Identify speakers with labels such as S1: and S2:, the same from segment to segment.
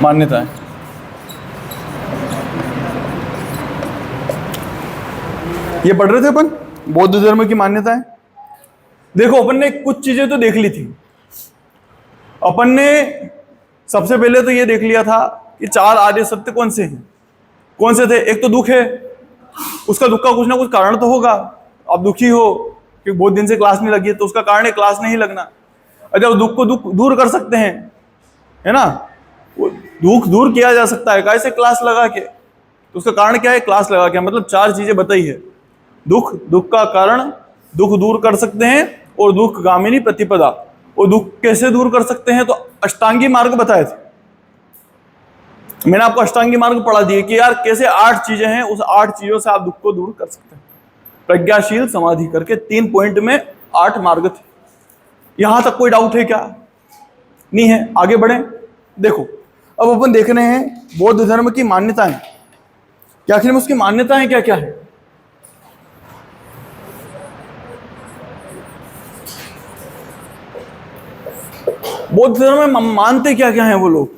S1: मान्यताएं। ये पढ़ रहे थे अपन, बौद्ध धर्म की मान्यताएं। देखो अपन ने कुछ चीजें तो देख ली थी। अपन ने सबसे पहले तो ये देख लिया था कि 4 आर्य सत्य कौन से हैं। कौन से थे? एक तो दुख है, उसका दुख का कुछ ना कुछ कारण तो होगा। आप दुखी हो कि बहुत दिन से क्लास नहीं लगी है, तो उसका कारण है क्लास नहीं लगना। अगर दुख को दुख दूर कर सकते हैं, है ना, वो दुख दूर किया जा सकता है कैसे? क्लास लगा के। तो उसका कारण क्या है? क्लास लगा के। मतलब 4 चीजें बताई है। दुख, दुख का कारण, दुख दूर कर सकते हैं, और दुख गामिनी प्रतिपदा। और दुख कैसे दूर कर सकते हैं? तो अष्टांगी मार्ग बताए थे। मैंने आपको अष्टांगी मार्ग पढ़ा दिए कि यार कैसे 8 चीजें हैं, उस 8 चीजों से आप दुख को दूर कर सकते हैं। प्रज्ञाशील समाधि करके 3 पॉइंट में 8 मार्ग थे। यहां तक कोई डाउट है क्या? नहीं है। आगे बढ़े। देखो अब अपन देख रहे हैं बौद्ध धर्म की मान्यताएं। क्या आखिर में उसकी मान्यताएं क्या क्या है? बौद्ध धर्म में मानते क्या क्या हैं वो लोग?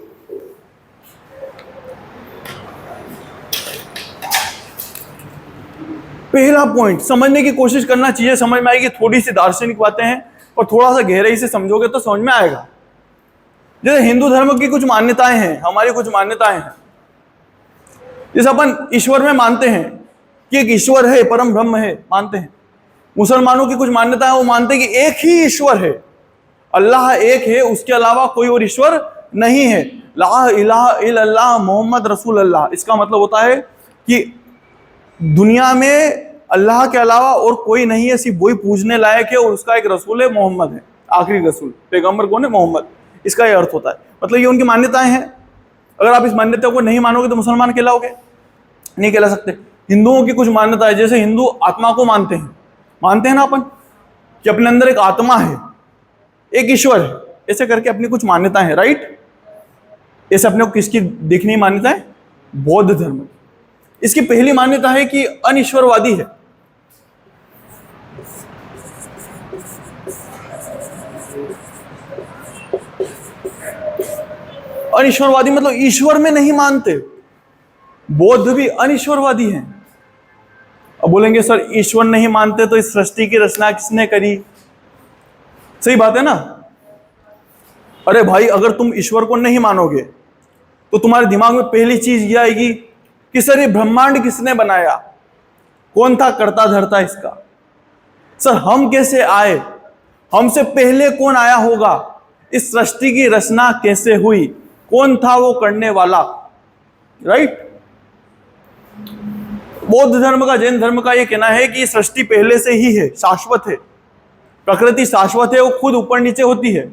S1: पहला पॉइंट समझने की कोशिश करना चाहिए, समझ में आएगी। थोड़ी सी दार्शनिक बातें हैं और थोड़ा सा गहराई से समझोगे तो समझ में आएगा। जैसे हिंदू धर्म की कुछ मान्यताएं हैं, हमारी कुछ मान्यताएं हैं। जैसे अपन ईश्वर में मानते हैं कि एक ईश्वर है, परम ब्रह्म है, मानते हैं। मुसलमानों की कुछ मान्यताएं, वो मानते हैं कि एक ही ईश्वर है, अल्लाह एक है, उसके अलावा कोई और ईश्वर नहीं है। ला इलाहा इल्लल्लाह मोहम्मद रसूल अल्लाह। इसका मतलब होता है कि दुनिया में अल्लाह के अलावा और कोई नहीं है, सिर्फ वही पूजने लायक है, और उसका एक रसूल है, मोहम्मद है, आखिरी रसूल। पैगंबर कौन है? मोहम्मद। इसका यह अर्थ होता है। मतलब ये उनकी मान्यताएं हैं। अगर आप इस मान्यता को नहीं मानोगे तो मुसलमान कहलाओगे? नहीं कहला सकते। हिंदुओं की कुछ मान्यताएं, जैसे हिंदू आत्मा को मानते हैं। मानते हैं ना अपन कि अपने अंदर एक आत्मा है, एक ईश्वर है, ऐसे करके अपनी कुछ मान्यताएं हैं, राइट? ऐसे अपने को किसकी देखनी मान्यता है? बौद्ध धर्म। इसकी पहली मान्यता है कि अनिश्वरवादी है। अनिश्वरवादी मतलब ईश्वर में नहीं मानते। बौद्ध भी अनिश्वरवादी हैं। अब बोलेंगे सर ईश्वर नहीं मानते तो इस सृष्टि की रचना किसने करी? सही बात है ना? अरे भाई, अगर तुम ईश्वर को नहीं मानोगे तो तुम्हारे दिमाग में पहली चीज ये आएगी कि सर ये ब्रह्मांड किसने बनाया? कौन था कर्ता धर्ता इसका? सर हम कैसे आए? हमसे पहले कौन आया होगा? इस सृष्टि की रचना कैसे हुई? कौन था वो करने वाला? राइट? बौद्ध धर्म का, जैन धर्म का ये कहना है कि सृष्टि पहले से ही है, शाश्वत है। प्रकृति शाश्वत है, वो खुद ऊपर नीचे होती है।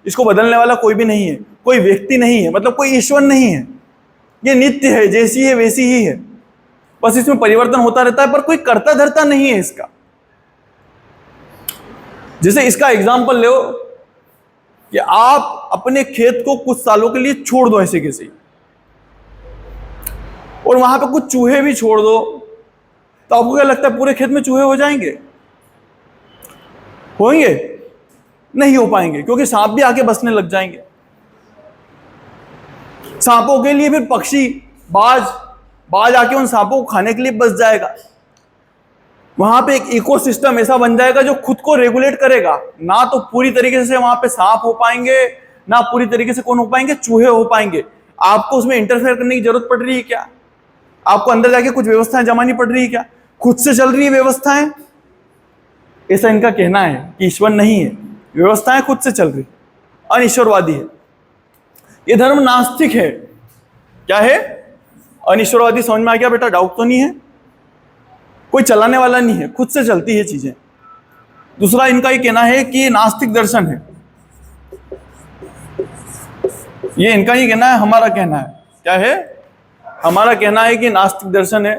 S1: इसको बदलने वाला कोई भी नहीं है, कोई व्यक्ति नहीं है, मतलब कोई ईश्वर नहीं है। ये नित्य है, जैसी है वैसी ही है, बस इसमें परिवर्तन होता रहता है, पर कोई कर्ता धर्ता नहीं है इसका। जैसे इसका एग्जाम्पल लो कि आप अपने खेत को कुछ सालों के लिए छोड़ दो ऐसे कैसे, और वहां पे कुछ चूहे भी छोड़ दो, तो आपको क्या लगता है पूरे खेत में चूहे हो जाएंगे? होंगे? नहीं हो पाएंगे, क्योंकि सांप भी आके बसने लग जाएंगे। सांपों के लिए फिर पक्षी, बाज आके उन सांपों को खाने के लिए बस जाएगा। वहां पे एक इकोसिस्टम ऐसा बन जाएगा जो खुद को रेगुलेट करेगा। ना तो पूरी तरीके से वहां पे सांप हो पाएंगे, ना पूरी तरीके से कौन हो पाएंगे? चूहे हो पाएंगे। आपको उसमें इंटरफेयर करने की जरूरत पड़ रही है क्या? आपको अंदर जाके कुछ व्यवस्थाएं जमानी पड़ रही है क्या? खुद से चल रही है व्यवस्थाएं। ऐसा इनका कहना है कि ईश्वर नहीं है, व्यवस्थाएं खुद से चल रही, अनिश्वरवादी है। ये धर्म नास्तिक है। क्या है? अनिश्वरवादी। समझ में आ गया बेटा? डाउट तो नहीं है? कोई चलाने वाला नहीं है, खुद से चलती है चीजें। दूसरा इनका ये कहना है कि नास्तिक दर्शन है। ये इनका ही कहना है, हमारा कहना है। क्या है? हमारा कहना है कि नास्तिक दर्शन है।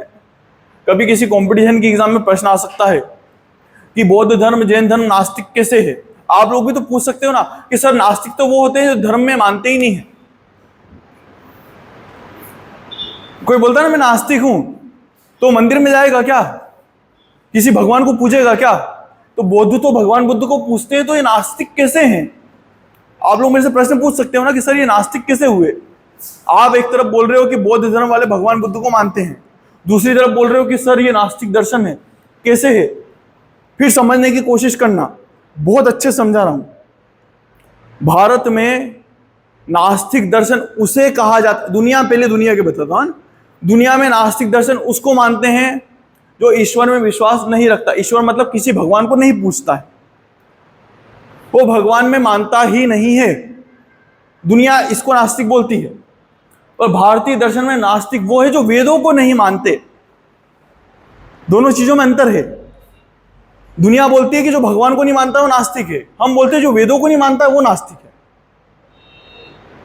S1: कभी किसी कंपटीशन की एग्जाम में प्रश्न आ सकता है कि बौद्ध धर्म, जैन धर्म नास्तिक कैसे है? आप लोग भी तो पूछ सकते हो ना कि सर नास्तिक तो वो होते हैं जो धर्म में मानते ही नहीं है। कोई बोलता है ना मैं नास्तिक हूं, तो मंदिर में जाएगा क्या? किसी भगवान को पूजेगा क्या? तो बौद्ध तो भगवान बुद्ध को पूछते हैं, तो ये नास्तिक कैसे हैं? आप लोग मेरे से प्रश्न पूछ सकते हो ना कि सर ये नास्तिक कैसे हुए? आप एक तरफ बोल रहे हो कि बौद्ध धर्म वाले भगवान बुद्ध को मानते हैं, दूसरी तरफ बोल रहे हो कि सर ये नास्तिक दर्शन है, कैसे है? फिर समझने की कोशिश करना, बहुत अच्छे समझा रहा हूं। भारत में नास्तिक दर्शन उसे कहा जाता, पहले दुनिया के बताता हूं। दुनिया में नास्तिक दर्शन उसको मानते हैं जो ईश्वर में विश्वास नहीं रखता। ईश्वर मतलब किसी भगवान को नहीं पूछता है, वो भगवान में मानता ही नहीं है। दुनिया इसको नास्तिक बोलती है। और भारतीय दर्शन में नास्तिक वो है जो वेदों को नहीं मानते। दोनों चीजों में अंतर है। दुनिया बोलती है कि जो भगवान को नहीं मानता वो नास्तिक है, हम बोलते हैं जो वेदों को नहीं मानता है वो नास्तिक है।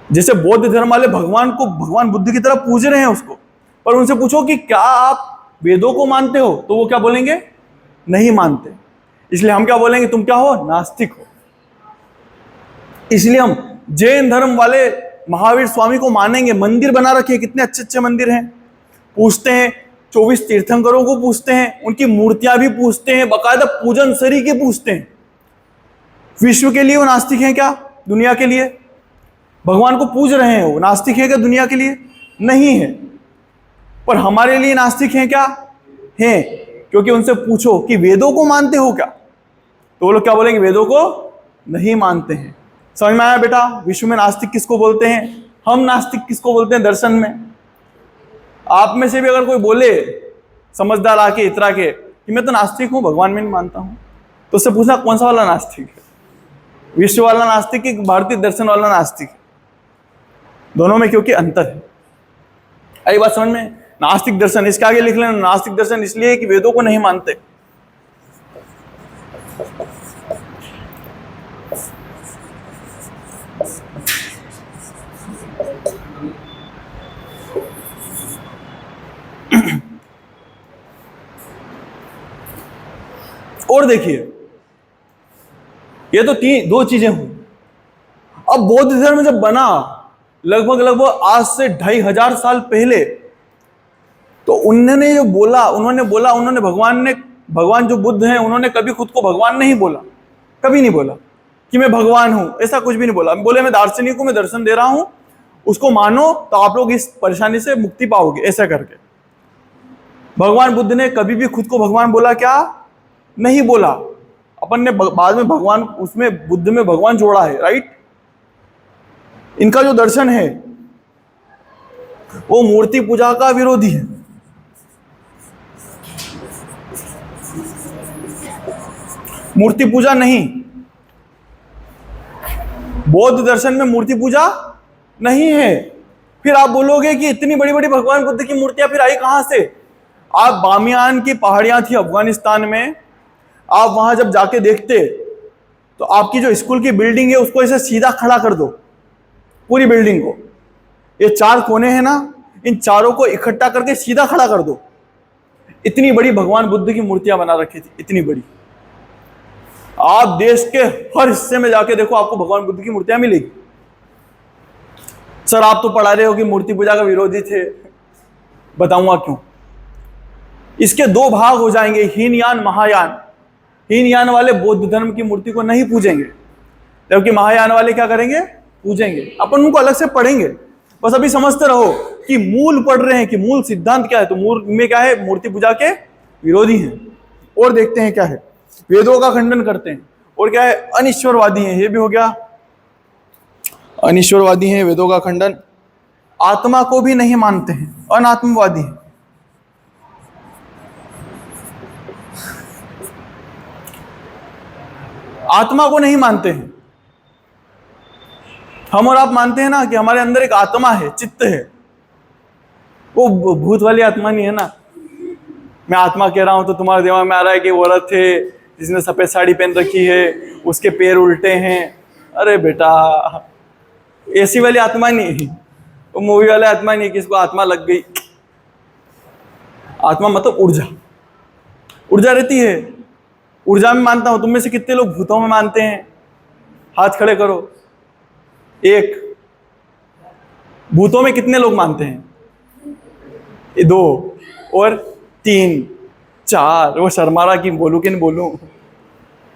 S1: जैसे बौद्ध धर्म वाले भगवान को भगवान बुद्ध की तरह पूज रहे हैं उसको, पर उनसे पूछो कि क्या आप वेदों को मानते हो, तो वो क्या बोलेंगे? नहीं मानते। इसलिए हम क्या बोलेंगे? तुम क्या हो? नास्तिक हो। इसलिए हम जैन धर्म वाले महावीर स्वामी को मानेंगे। मंदिर बना रखे, कितने अच्छे अच्छे मंदिर हैं, पूछते हैं। 24 तीर्थंकरों को पूछते हैं, उनकी मूर्तियां भी पूछते हैं, बकायदा पूजन सरी के पूछते हैं। विश्व के लिए वो नास्तिक हैं क्या? दुनिया के लिए भगवान को पूज रहे हैं, वो नास्तिक है क्या? दुनिया के लिए नहीं है। पर हमारे लिए नास्तिक हैं क्या? हैं, क्योंकि उनसे पूछो कि वेदों को मानते हो क्या, तो वो लोग क्या बोलेंगे? वेदों को नहीं मानते हैं। समझ में आया बेटा? विश्व में नास्तिक किसको बोलते हैं, हम नास्तिक किसको बोलते हैं दर्शन में? आप में से भी अगर कोई बोले समझदार आके इतरा के कि मैं तो नास्तिक हूं, भगवान में नहीं मानता हूं, तो उससे पूछना कौन सा वाला नास्तिक है? विश्व वाला नास्तिक कि भारतीय दर्शन वाला नास्तिक? दोनों में क्योंकि अंतर है। आई बात समझ में? नास्तिक दर्शन, इसके आगे लिख लेना, नास्तिक दर्शन इसलिए कि वेदों को नहीं मानते। और देखिए, ये तो दो चीजें हुई। अब बौद्ध धर्म जब बना लगभग आज से 2500 साल पहले, तो उन्होंने भगवान जो बुद्ध हैं, उन्होंने कभी खुद को भगवान नहीं बोला, कभी नहीं बोला कि मैं भगवान हूं, ऐसा कुछ भी नहीं बोला। बोले मैं दार्शनिक हूं, मैं दर्शन दे रहा हूं, उसको मानो तो आप लोग इस परेशानी से मुक्ति पाओगे, ऐसा करके। भगवान बुद्ध ने कभी भी खुद को भगवान बोला क्या? नहीं बोला। अपन ने बाद में भगवान, उसमें बुद्ध में भगवान जोड़ा है, राइट? इनका जो दर्शन है वो मूर्ति पूजा का विरोधी है। मूर्ति पूजा नहीं, बौद्ध दर्शन में मूर्ति पूजा नहीं है। फिर आप बोलोगे कि इतनी बड़ी बड़ी भगवान बुद्ध की मूर्तियां फिर आई कहां से? आप बामियान की पहाड़ियां थी अफगानिस्तान में, आप वहां जब जाके देखते तो आपकी जो स्कूल की बिल्डिंग है उसको ऐसे सीधा खड़ा कर दो, पूरी बिल्डिंग को। ये 4 कोने हैं ना, इन चारों को इकट्ठा करके सीधा खड़ा कर दो। इतनी बड़ी भगवान बुद्ध की मूर्तियां बना रखी थी, इतनी बड़ी। आप देश के हर हिस्से में जाके देखो, आपको भगवान बुद्ध की मूर्तियां मिलेगी। सर आप तो पढ़ा रहे हो कि मूर्ति पूजा का विरोधी थे, बताऊंगा क्यों। इसके 2 भाग हो जाएंगे, हीनयान महायान। हीनयान वाले बौद्ध धर्म की मूर्ति को नहीं पूजेंगे, जबकि महायान वाले क्या करेंगे? पूजेंगे। अपन उनको अलग से पढ़ेंगे, बस अभी समझते रहो कि मूल पढ़ रहे हैं कि मूल सिद्धांत क्या है। तो मूल में क्या है? मूर्ति पूजा के विरोधी हैं। और देखते हैं क्या है, वेदों का खंडन करते हैं। और क्या है? अनिश्वरवादी हैं, ये भी हो गया, अनिश्वरवादी हैं, वेदों का खंडन। आत्मा को भी नहीं मानते हैं, अनात्मवादी हैं। आत्मा को नहीं मानते हैं। हम और आप मानते हैं ना कि हमारे अंदर एक आत्मा है, चित्त है। वो भूत वाली आत्मा नहीं है ना। मैं आत्मा कह रहा हूं तो तुम्हारे दिमाग में आ रहा है कि वो औरत है जिसने सफेद साड़ी पहन रखी है, उसके पैर उल्टे हैं। अरे बेटा, ऐसी वाली आत्मा नहीं, वो मूवी वाली आत्मा नहीं कि इसको आत्मा लग गई। आत्मा मतलब ऊर्जा, ऊर्जा रहती है। ऊर्जा में मानता हूं। तुम में से कितने लोग भूतों में मानते हैं? हाथ खड़े करो। 1। भूतों में कितने लोग मानते हैं? 2 और 3 4, वो शर्मारा की बोलूं कि नहीं बोलूं,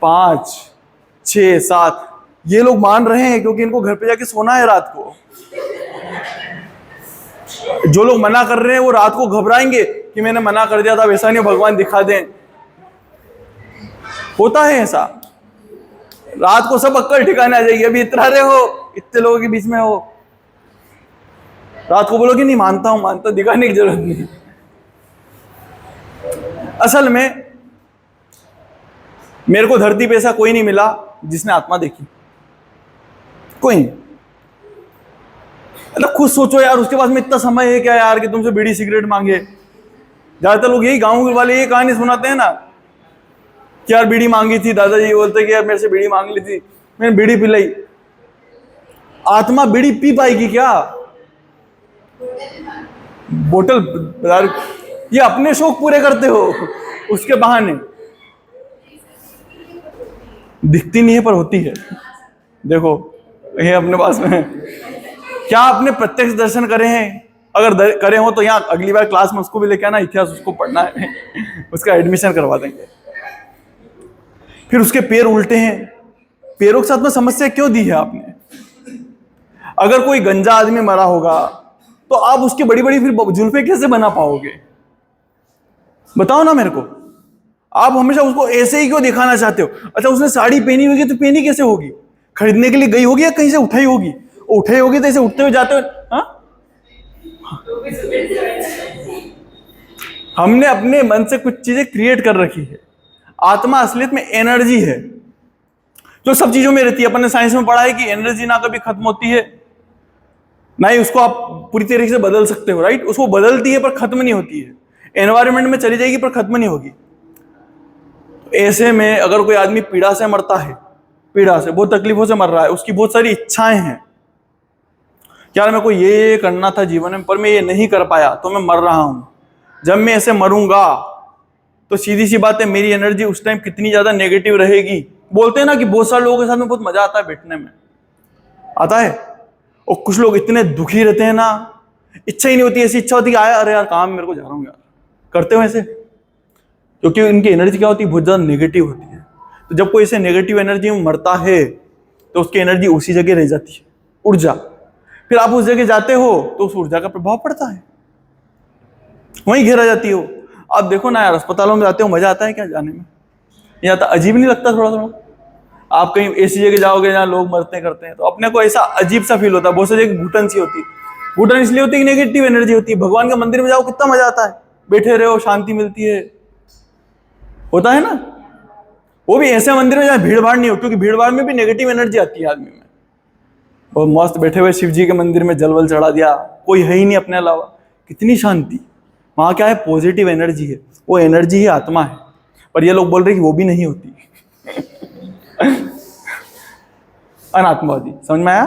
S1: 5 6 7। ये लोग मान रहे हैं क्योंकि इनको घर पे जाके सोना है रात को। जो लोग मना कर रहे हैं वो रात को घबराएंगे कि मैंने मना कर दिया था, वैसा नहीं, भगवान दिखा दें। होता है ऐसा, रात को सब अक्कल ठिकाने आ जाएगी। अभी इतना रहे हो, इतने लोगों के बीच में हो, रात को बोलोगे नहीं मानता हूं, मानता, दिखाने की जरूरत नहीं। असल में मेरे को धरती पे ऐसा कोई नहीं मिला जिसने आत्मा देखी, कोई नहीं। मतलब खुद सोचो यार, उसके पास में इतना समय है क्या यार कि तुमसे बीड़ी सिगरेट मांगे। ज्यादातर लोग यही गांव वाले ये कहानी सुनाते हैं ना कि यार बीड़ी मांगी थी, दादाजी बोलते कि यार मेरे से बीड़ी मांग ली थी, मैंने बीड़ी पिलाई। आत्मा बीड़ी पी पाएगी क्या? बोतल यार, ये अपने शौक पूरे करते हो उसके बहाने। दिखती नहीं है पर होती है। देखो ये अपने पास में है। क्या आपने प्रत्यक्ष दर्शन करे हैं? अगर करे हो तो यहाँ अगली बार क्लास में उसको भी लेके आना, इतिहास उसको पढ़ना है उसका एडमिशन करवा देंगे। फिर उसके पैर उल्टे हैं, पैरों के साथ में समस्या क्यों दी है आपने? अगर कोई गंजा आदमी मरा होगा तो आप उसकी बड़ी बड़ी फिर जुल्फे कैसे बना पाओगे? बताओ ना मेरे को। आप हमेशा उसको ऐसे ही क्यों दिखाना चाहते हो? अच्छा उसने साड़ी पहनी होगी तो पहनी कैसे होगी? खरीदने के लिए गई होगी या कहीं से उठाई होगी? उठाई होगी तो ऐसे उठते हुए जाते हुए, हाँ? हमने अपने मन से कुछ चीजें क्रिएट कर रखी है। आत्मा असलियत में एनर्जी है जो सब चीजों में रहती है। अपन ने साइंस में पढ़ा है कि एनर्जी ना कभी खत्म होती है ना ही उसको आप पूरी तरीके से बदल सकते हो, राइट? उसको बदलती है पर खत्म नहीं होती है। एनवायरनमेंट में चली जाएगी पर खत्म नहीं होगी। ऐसे में अगर कोई आदमी पीड़ा से मरता है, पीड़ा से, बहुत तकलीफों से मर रहा है, उसकी बहुत सारी इच्छाएं हैं, यार मेरे को ये करना था जीवन में पर मैं ये नहीं कर पाया तो मैं मर रहा हूं। जब मैं ऐसे मरूंगा तो सीधी सी बात है मेरी एनर्जी उस टाइम कितनी ज्यादा नेगेटिव रहेगी। बोलते हैं ना कि बहुत सारे लोगों के साथ में बहुत मजा आता है बैठने में, आता है। और कुछ लोग इतने दुखी रहते हैं ना, इच्छा ही नहीं होती, ऐसी इच्छा होती है आया अरे यार काम मेरे को जा रहा हूँ यार, करते हो ऐसे, क्योंकि इनकी एनर्जी क्या होती है, बहुत ज्यादा नेगेटिव होती है। तो जब कोई ऐसे नेगेटिव एनर्जी में मरता है तो उसकी एनर्जी उसी जगह रह जाती है, ऊर्जा। फिर आप उस जगह जाते हो तो उस ऊर्जा का प्रभाव पड़ता है, वहीं घेरा जाती हो। आप देखो ना यार, अस्पतालों में जाते हो, मजा आता है क्या जाने में? या तो अजीब नहीं लगता थोड़ा थोड़ा? आप कहीं ऐसी जगह जाओगे जहाँ लोग मरते करते हैं तो अपने को ऐसा अजीब सा फील होता है। बहुत सी जगह घुटन सी होती है। घुटन इसलिए होती है कि नेगेटिव एनर्जी होती है। भगवान के मंदिर में जाओ कितना मजा आता है, बैठे रहो, शांति मिलती है, होता है ना? वो भी ऐसे मंदिर में जहाँ भीड़ भाड़ नहीं हो, क्योंकि भीड़ भाड़ में भी नेगेटिव एनर्जी आती है आदमी में। और मस्त बैठे हुए शिव जी के मंदिर में जलवल चढ़ा दिया, कोई है ही नहीं अपने अलावा, कितनी शांति। वहां क्या है? पॉजिटिव एनर्जी है, वो एनर्जी ही आत्मा है। पर ये लोग बोल रहे कि वो भी नहीं होती अनात्मावादी, समझ में आया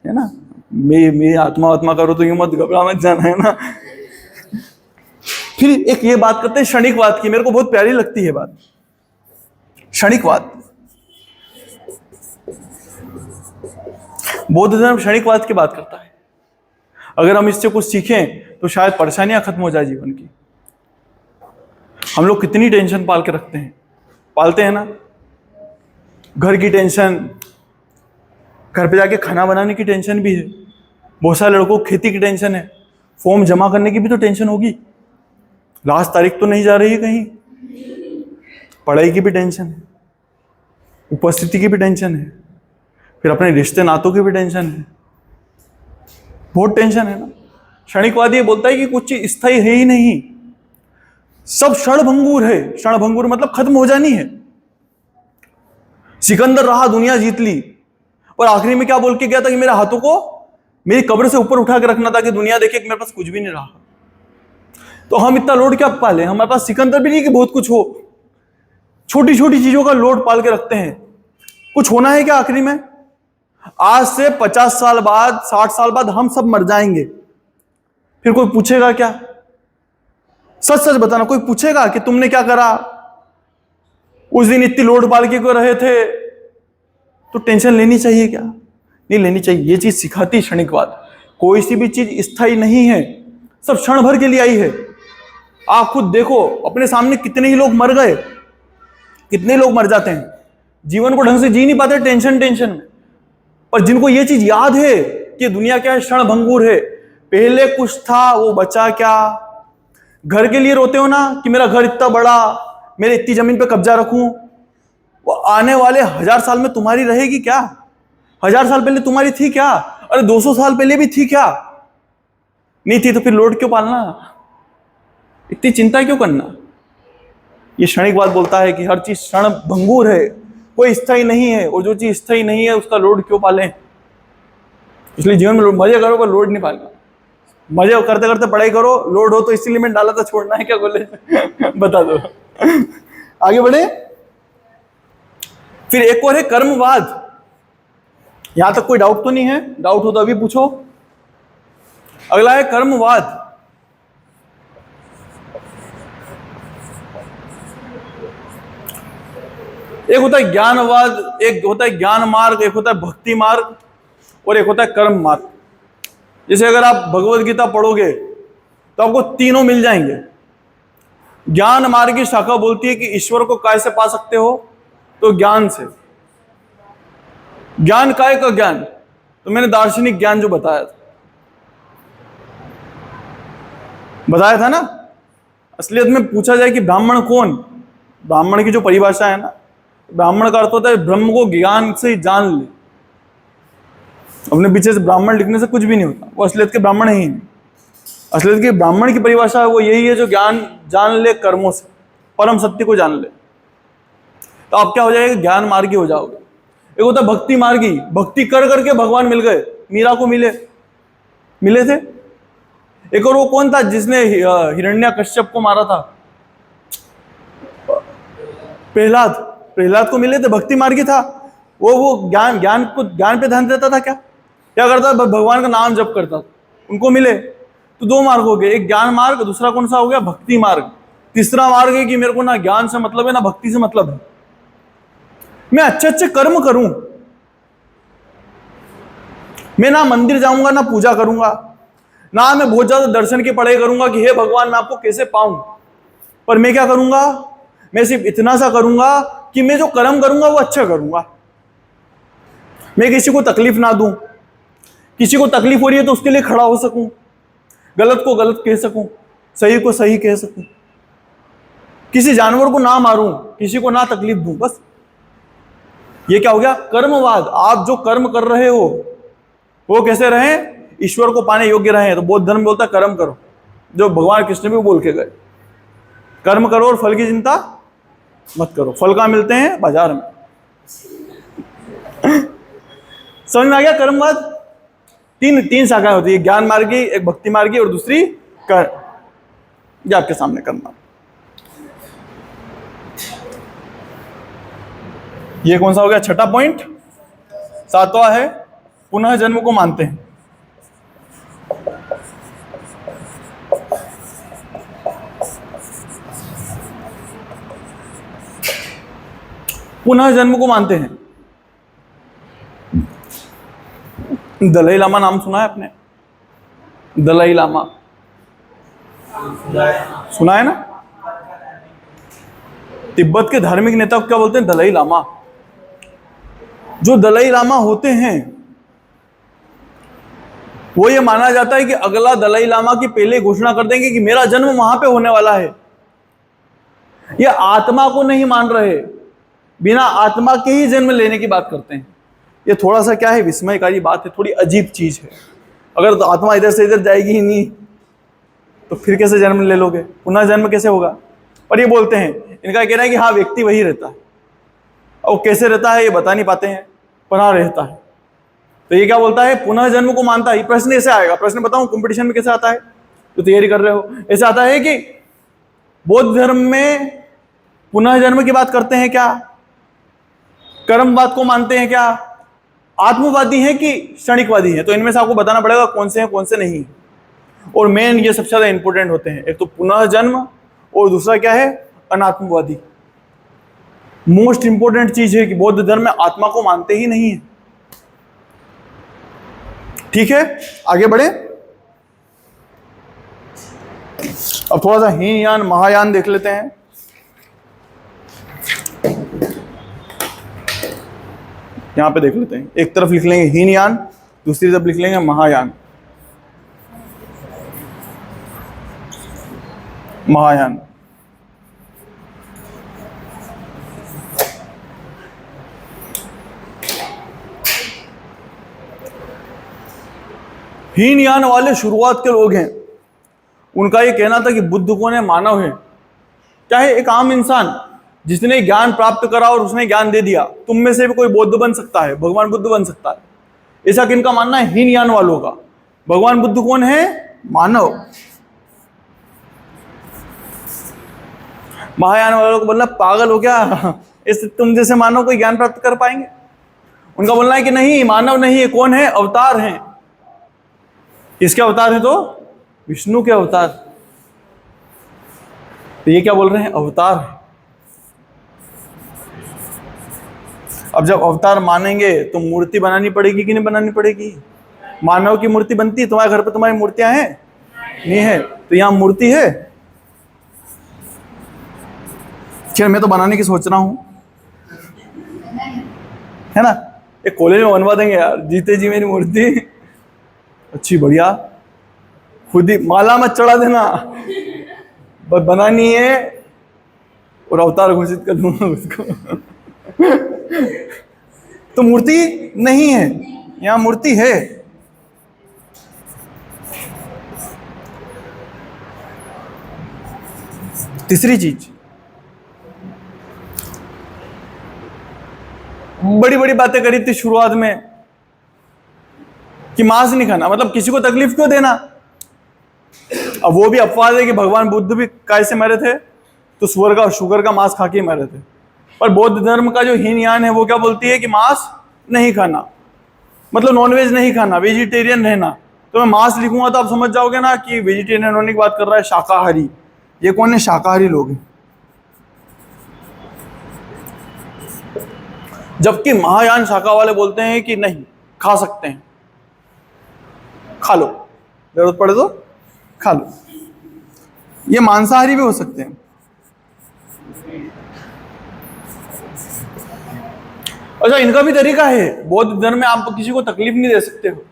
S1: है ना? मैं आत्मा करो तो यूं मत घबरा मत जाना, है ना? फिर एक ये बात करते हैं क्षणिकवाद की, मेरे को बहुत प्यारी लगती है बात, क्षणिकवाद। बौद्ध धर्म क्षणिकवाद की बात करता है। अगर हम इससे कुछ सीखें तो शायद परेशानियां खत्म हो जाए जीवन की। हम लोग कितनी टेंशन पाल के रखते हैं, पालते हैं ना? घर की टेंशन, घर पे जाके खाना बनाने की टेंशन भी है, बहुत सारे लड़कों को खेती की टेंशन है, फॉर्म जमा करने की भी तो टेंशन होगी, लास्ट तारीख तो नहीं जा रही है कहीं, पढ़ाई की भी टेंशन है, उपस्थिति की भी टेंशन है, फिर अपने रिश्ते नातों की भी टेंशन है, बहुत टेंशन है ना? क्षणिकवादी ये बोलता है कि कुछ चीज स्थायी है ही नहीं, सब क्षणभंगुर है। क्षणभंगुर मतलब खत्म हो जानी है। सिकंदर रहा, दुनिया जीत ली, और आखिरी में क्या बोल के गया था कि मेरे हाथों को मेरी कब्र से ऊपर उठा के रखना था कि दुनिया देखे कि मेरे पास कुछ भी नहीं रहा। तो हम इतना लोड क्या पाले? हमारे पास सिकंदर भी नहीं कि बहुत कुछ हो, छोटी छोटी चीजों का लोड पाल के रखते हैं। कुछ होना है क्या आखिरी में? आज से 50 साल बाद, 60 साल बाद हम सब मर जाएंगे, फिर कोई पूछेगा क्या? सच सच बताना, कोई पूछेगा कि तुमने क्या करा उस दिन, इतनी लोड पाल के क्यों रहे थे? तो टेंशन लेनी चाहिए क्या? नहीं लेनी चाहिए। ये चीज सिखाती क्षणिकवाद। कोई सी भी चीज स्थायी नहीं है, सब क्षण भर के लिए आई है। आप खुद देखो, अपने सामने कितने ही लोग मर गए, कितने लोग मर जाते हैं, जीवन को ढंग से जी नहीं पाते टेंशन में। पर जिनको ये चीज याद है कि दुनिया क्या है, क्षण भंगुर है, पहले कुछ था वो बचा क्या? घर के लिए रोते हो ना कि मेरा घर इतना बड़ा, मेरे इतनी जमीन पे कब्जा रखूं, वो आने वाले 1000 साल में तुम्हारी रहेगी क्या? 1000 साल पहले तुम्हारी थी क्या? अरे 200 साल पहले भी थी क्या? नहीं थी तो फिर लौट क्यों पालना? इतनी चिंता क्यों करना? ये क्षणिकवाद बोलता है कि हर चीज क्षण भंगुर है, कोई स्थायी नहीं है, और जो चीज स्थायी नहीं है उसका लोड क्यों पालें? इसलिए जीवन में मजे करो पर लोड नहीं पालना। मजे करते करते पढ़ाई करो, लोड हो तो इसीलिए मैंने डाला था, छोड़ना है क्या कॉलेज? बता दो। आगे बढ़े। फिर एक और है कर्मवाद। यहां तक कोई डाउट तो नहीं है? डाउट हो तो अभी पूछो। अगला है कर्मवाद। एक होता है ज्ञानवाद, एक होता है ज्ञान मार्ग, एक होता है भक्ति मार्ग, और एक होता है कर्म मार्ग। जैसे अगर आप भगवत गीता पढ़ोगे तो आपको तीनों मिल जाएंगे। ज्ञान मार्ग की शाखा बोलती है कि ईश्वर को काय से पा सकते हो? तो ज्ञान से। ज्ञान काय का ज्ञान? तो मैंने दार्शनिक ज्ञान जो बताया था ना। असलियत में पूछा जाए कि ब्राह्मण कौन? ब्राह्मण की जो परिभाषा है ना, ब्राह्मण का अर्थ होता है ब्रह्म को ज्ञान से जान ले। अपने पीछे से ब्राह्मण लिखने से कुछ भी नहीं होता, वो असलियत के ब्राह्मण ही नहीं। असलियत के ब्राह्मण की परिभाषा है वो यही है जो ज्ञान जान ले कर्मों से, परम सत्य को जान ले। तो आप क्या हो जाएगा? ज्ञान मार्गी हो जाओगे। एक होता है भक्ति मार्गी, भक्ति कर करके भगवान मिल गए, मीरा को मिले थे। एक और वो कौन था जिसने हिरण्यकश्यप को मारा था? प्रहलाद को मिले थे, भक्ति मार्गी था वो ज्ञान पे ध्यान देता था। क्या करता था? भगवान का नाम जप करता था, उनको मिले। तो दो मार्ग हो गए, एक ज्ञान मार्ग, दूसरा कौन सा हो गया? भक्ति मार्ग। तीसरा मार्ग है कि मेरे को ना ज्ञान से मतलब है ना भक्ति से मतलब है, मैं अच्छे कर्म करूं, मैं ना मंदिर जाऊंगा ना पूजा करूंगा, ना मैं बहुत ज्यादा दर्शन की पढ़ाई करूंगा कि हे भगवान मैं आपको कैसे पाऊं, पर मैं क्या करूंगा? मैं सिर्फ इतना सा करूंगा कि मैं जो कर्म करूंगा वो अच्छा करूंगा, मैं किसी को तकलीफ ना दूं, किसी को तकलीफ हो रही है तो उसके लिए खड़ा हो सकूं, गलत को गलत कह सकूं, सही को सही कह सकूं, किसी जानवर को ना मारूं, किसी को ना तकलीफ दूं। बस ये क्या हो गया? कर्मवाद। आप जो कर्म कर रहे हो वो कैसे रहे? ईश्वर को पाने योग्य रहे। तो बौद्ध धर्म बोलता है कर्म करो, जो भगवान कृष्ण भी बोल के गए, कर्म करो और फल की चिंता मत करो। फल कहां मिलते हैं? बाजार में। समझ में आ गया? कर्मवाद तीन शाखाएं होती है, ज्ञान मार्गी, एक भक्ति मार्गी और दूसरी ये आपके सामने कर्म। ये कौन सा हो गया? छठा पॉइंट। सातवां है पुनः जन्म को मानते हैं। पुनः जन्म को मानते हैं। दलाई लामा नाम सुना है आपने? दलाई लामा सुना है ना? तिब्बत के धार्मिक नेता को क्या बोलते हैं? दलाई लामा। जो दलाई लामा होते हैं वो ये माना जाता है कि अगला दलाई लामा की पहले घोषणा कर देंगे कि मेरा जन्म वहां पे होने वाला है। ये आत्मा को नहीं मान रहे, बिना आत्मा के ही जन्म लेने की बात करते हैं। ये थोड़ा सा क्या है? विस्मयकारी बात है, थोड़ी अजीब चीज है। अगर तो आत्मा इधर से इधर जाएगी ही नहीं तो फिर कैसे जन्म ले लोगे? पुनः जन्म कैसे होगा? पर ये बोलते हैं, इनका कहना है कि हाँ व्यक्ति वही रहता है, और कैसे रहता है ये बता नहीं पाते हैं, पर हाँ रहता है। तो ये क्या बोलता है? पुनः जन्म को मानता है। प्रश्न ऐसे आएगा, प्रश्न बताऊं कंपटीशन में कैसे आता है, तो तैयारी कर रहे हो, ऐसे आता है कि बौद्ध धर्म में पुनः जन्म की बात करते हैं क्या? कर्मवाद को मानते हैं क्या? आत्मवादी है कि क्षणिकवादी है? तो इनमें से आपको बताना पड़ेगा कौन से हैं कौन से नहीं। और मेन ये सबसे ज्यादा इंपॉर्टेंट होते हैं, एक तो पुनः जन्म और दूसरा क्या है? अनात्मवादी। मोस्ट इंपॉर्टेंट चीज है कि बौद्ध धर्म में आत्मा को मानते ही नहीं है। ठीक है, आगे बढ़े। अब थोड़ा सा हीनयान महायान देख लेते हैं। यहां पे देख लेते हैं, एक तरफ लिख लेंगे हीनयान, दूसरी तरफ लिख लेंगे महायान। महायान। हीनयान वाले शुरुआत के लोग हैं। उनका ये कहना था कि बुद्ध कौन है? मानव है। चाहे एक आम इंसान जिसने ज्ञान प्राप्त करा और उसने ज्ञान दे दिया, तुम में से भी कोई बौद्ध बन सकता है, भगवान बुद्ध बन सकता है, ऐसा किनका मानना है? हीनयान वालों का। भगवान बुद्ध कौन है? मानव। महायान वालों को बोलना पागल हो गया, इससे तुम जैसे मानव कोई ज्ञान प्राप्त कर पाएंगे? उनका बोलना है कि नहीं, मानव नहीं है, कौन है? अवतार हैं। किसके अवतार है? तो विष्णु के अवतार। तो ये क्या बोल रहे हैं? अवतार है। अब जब अवतार मानेंगे तो मूर्ति बनानी पड़ेगी कि नहीं बनानी पड़ेगी? मानव की मूर्ति बनती है? तुम्हारे घर पे तुम्हारी मूर्तियां हैं? नहीं है। तो यहां मूर्ति है। खैर मैं तो बनाने की सोच रहा हूं, है ना। एक कॉलेज में बनवा देंगे यार, जीते जी मेरी मूर्ति अच्छी बढ़िया, खुद ही माला मत चढ़ा देना, बस बनानी है और अवतार घोषित कर दूंगा उसको। तो मूर्ति नहीं है, यहां मूर्ति है। तीसरी चीज, बड़ी बड़ी बातें करी थी शुरुआत में कि मांस नहीं खाना, मतलब किसी को तकलीफ क्यों देना। अब वो भी अपवाद है कि भगवान बुद्ध भी काय से मरे थे? तो सुअर का और शुगर का मांस खा के मरे थे। पर बौद्ध धर्म का जो हीनयान है वो क्या बोलती है कि मांस नहीं खाना, मतलब नॉनवेज नहीं खाना, वेजिटेरियन रहना। तो मैं मांस लिखूंगा तो आप समझ जाओगे ना कि वेजिटेरियन होने की बात कर रहा है, शाकाहारी। ये कौन है? शाकाहारी लोग हैं। जबकि महायान शाखा वाले बोलते हैं कि नहीं, खा सकते हैं, खा लो, जरूरत पड़े तो खा लो। ये मांसाहारी भी हो सकते हैं। अच्छा, इनका भी तरीका है। बौद्ध धर्म में आप किसी को तकलीफ नहीं दे सकते हो।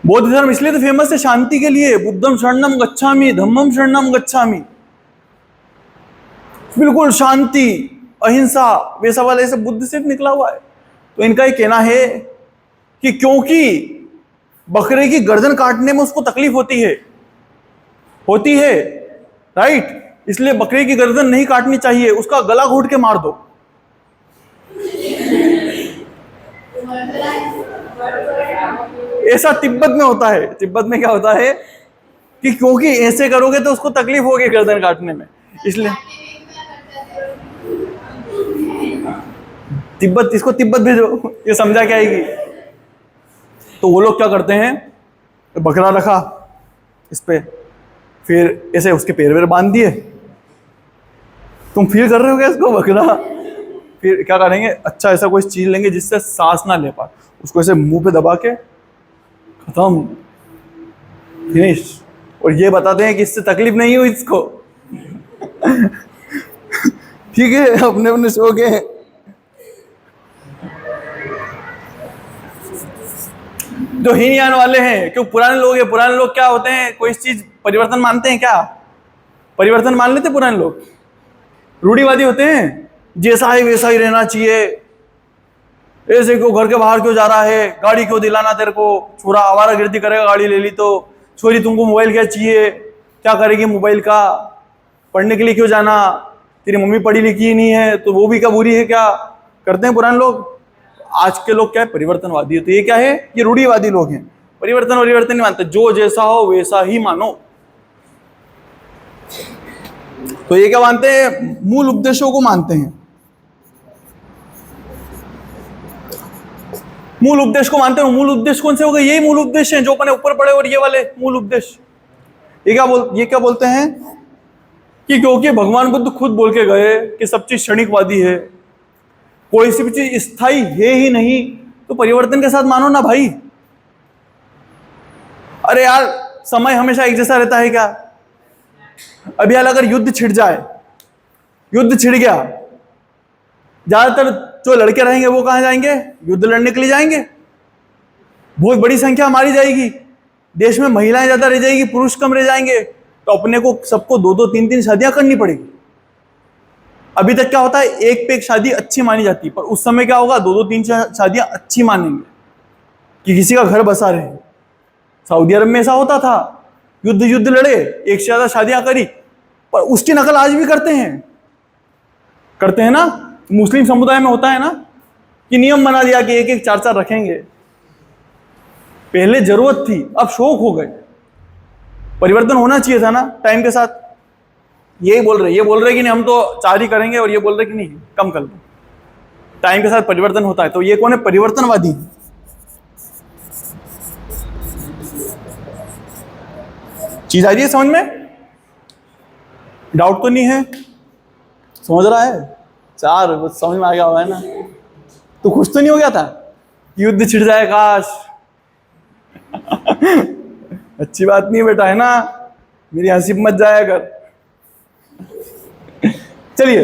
S1: बौद्ध धर्म इसलिए तो फेमस है शांति के लिए। बुद्धम शरणम गच्छामि, धम्मम शरणम गच्छामि, बिल्कुल शांति, अहिंसा, वैसा वाला सब बुद्ध से निकला हुआ है। तो इनका ये कहना है कि क्योंकि बकरे की गर्दन काटने में उसको तकलीफ होती है, राइट, इसलिए बकरे की गर्दन नहीं काटनी चाहिए, उसका गला घोट के मार दो। ऐसा तिब्बत में होता है। तिब्बत में क्या होता है कि क्योंकि ऐसे करोगे तो उसको तकलीफ होगी गर्दन काटने में, इसलिए तिब्बत, इसको तिब्बत भेजो, ये समझा क्या आएगी। तो वो लोग क्या करते हैं, बकरा रखा इस पे, फिर ऐसे उसके पैर वैर बांध दिए। तुम फील कर रहे हो क्या इसको? बकरा फिर क्या करेंगे, अच्छा ऐसा कोई चीज लेंगे जिससे सांस ना ले पाए, उसको ऐसे मुंह पे दबा के खत्म, फिनिश। और ये बताते हैं कि इससे तकलीफ नहीं हुई इसको। ठीक है, अपने अपने शौक है। जो हीनयान वाले हैं, क्यों पुराने लोग हैं, पुराने लोग क्या होते हैं, कोई चीज परिवर्तन मानते हैं क्या? परिवर्तन मान लेते पुराने लोग? रूढ़िवादी होते हैं, जैसा है वैसा ही रहना चाहिए, ऐसे क्यों, घर के बाहर क्यों जा रहा है, गाड़ी क्यों दिलाना तेरे को, छोरा आवारागर्दी करेगा गाड़ी ले ली तो, छोरी तुमको मोबाइल क्या चाहिए, क्या करेगी मोबाइल का, पढ़ने के लिए क्यों जाना, तेरी मम्मी पढ़ी लिखी ही नहीं है तो वो भी क्या बुरी है क्या, करते हैं पुराने लोग। आज के लोग क्या है, परिवर्तनवादी है। तो ये क्या है, ये रूढ़िवादी लोग हैं, परिवर्तन नहीं मानते, जो जैसा हो वैसा ही मानो। तो ये क्या मानते हैं, मूल उपदेशों को मानते हैं, मूल उपदेश को मानते हैं। मूल उपदेश कौन से हो गए, यही मूल उपदेश हैं जो अपने ऊपर पड़े, और ये वाले मूल उपदेश। ये क्या बोलते हैं कि क्योंकि भगवान बुद्ध खुद बोल के गए कि सब चीज क्षणिकवादी है, कोई सी भी चीज स्थायी है ही नहीं, तो परिवर्तन के साथ मानो ना भाई। अरे यार, समय हमेशा एक जैसा रहता है क्या? अभी यार अगर युद्ध छिड़ जाए, युद्ध छिड़ गया, ज्यादातर जो लड़के रहेंगे वो कहां जाएंगे, युद्ध लड़ने के लिए जाएंगे। बहुत बड़ी संख्या मारी जाएगी, देश में महिलाएं ज्यादा रह जाएगी, पुरुष कम रह जाएंगे। तो अपने को सबको 2-2 3-3 शादियां करनी पड़ेगी। अभी तक क्या होता है, एक पे एक शादी अच्छी मानी जाती है, पर उस समय क्या होगा, 2-2 3 शादियां अच्छी मानेंगे कि किसी का घर बसा रहे। सऊदी अरब में ऐसा होता था, युद्ध युद्ध लड़े, एक से ज्यादा शादियां करी, पर उसकी नकल आज भी करते हैं ना। मुस्लिम समुदाय में होता है ना कि नियम बना दिया कि एक एक 4-4 रखेंगे। पहले जरूरत थी, अब शौक हो गए। परिवर्तन होना चाहिए था ना टाइम के साथ। ये बोल रहे कि नहीं हम तो 4 ही करेंगे, और ये बोल रहे कि नहीं कम कर लो। टाइम के साथ परिवर्तन होता है। तो ये कौन है, परिवर्तनवादी। चीज आ रही है समझ में, डाउट तो नहीं है, समझ रहा है। 4 बस समझ में आ गया हुआ है ना। तो खुश तो नहीं हो गया था, युद्ध छिड़ जाए काश। अच्छी बात नहीं बेटा, है ना, मेरी हंसी मत जाया कर। चलिए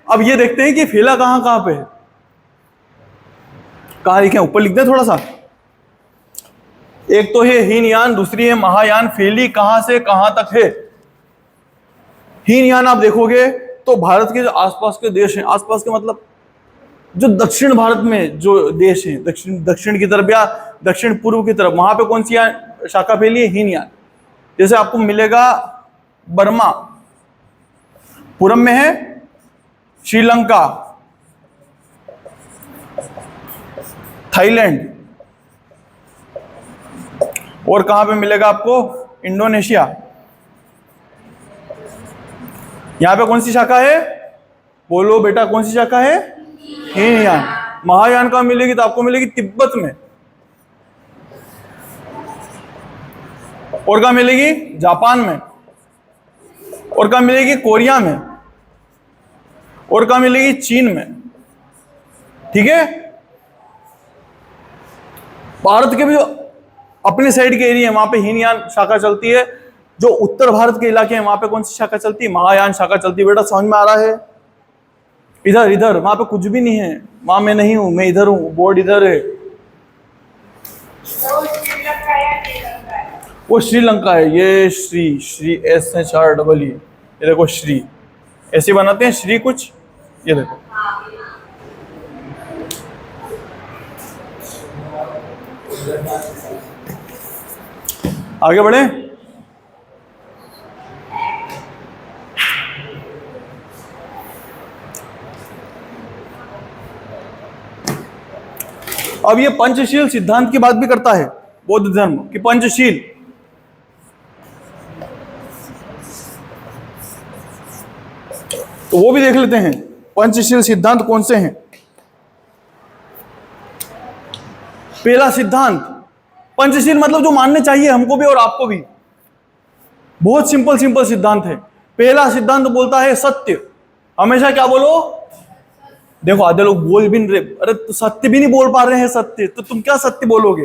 S1: अब ये देखते हैं कि फैला कहां पे है। कहां लिखे, ऊपर लिख दे थोड़ा सा। एक तो है हीनयान, दूसरी है महायान। फैली कहां से कहां तक है। हीनयान आप देखोगे तो भारत के जो आसपास के देश हैं, आसपास के मतलब जो दक्षिण भारत में जो देश हैं, दक्षिण की तरफ या दक्षिण पूर्व की तरफ, वहां पे कौन सी शाखा फैली है, हीनयान। जैसे आपको मिलेगा बर्मा, पूरब में है श्रीलंका, थाईलैंड, और कहां पे मिलेगा आपको, इंडोनेशिया। यहां पे कौन सी शाखा है, बोलो बेटा कौन सी शाखा है, हीनयान। महायान कहां मिलेगी, तो आपको मिलेगी तिब्बत में। और कहां मिलेगी, जापान में। और कहां मिलेगी, कोरिया में। और कहां मिलेगी, चीन में। ठीक है। भारत के भी जो अपने साइड के एरिया है वहां पे हीनयान शाखा चलती है। जो उत्तर भारत के इलाके हैं वहां पे कौन सी शाखा चलती है, महायान शाखा चलती है। बेटा समझ में आ रहा है। इधर वहां पे कुछ भी नहीं है, वहां मैं नहीं हूं, मैं इधर हूं, बोर्ड इधर है। वो श्रीलंका है, ये श्री SHREE, ये देखो श्री, ऐसे बनाते हैं श्री कुछ, ये देखो। आगे बढ़े। अब ये पंचशील सिद्धांत की बात भी करता है बौद्ध धर्म की। पंचशील, तो वो भी देख लेते हैं पंचशील सिद्धांत कौन से हैं। पहला सिद्धांत, पंचशील मतलब जो मानने चाहिए हमको भी और आपको भी। बहुत सिंपल सिद्धांत है। पहला सिद्धांत बोलता है सत्य। हमेशा क्या बोलो, देखो आधे लोग बोल भी नहीं रहे, अरे तो सत्य भी नहीं बोल पा रहे हैं सत्य, तो तुम क्या सत्य बोलोगे।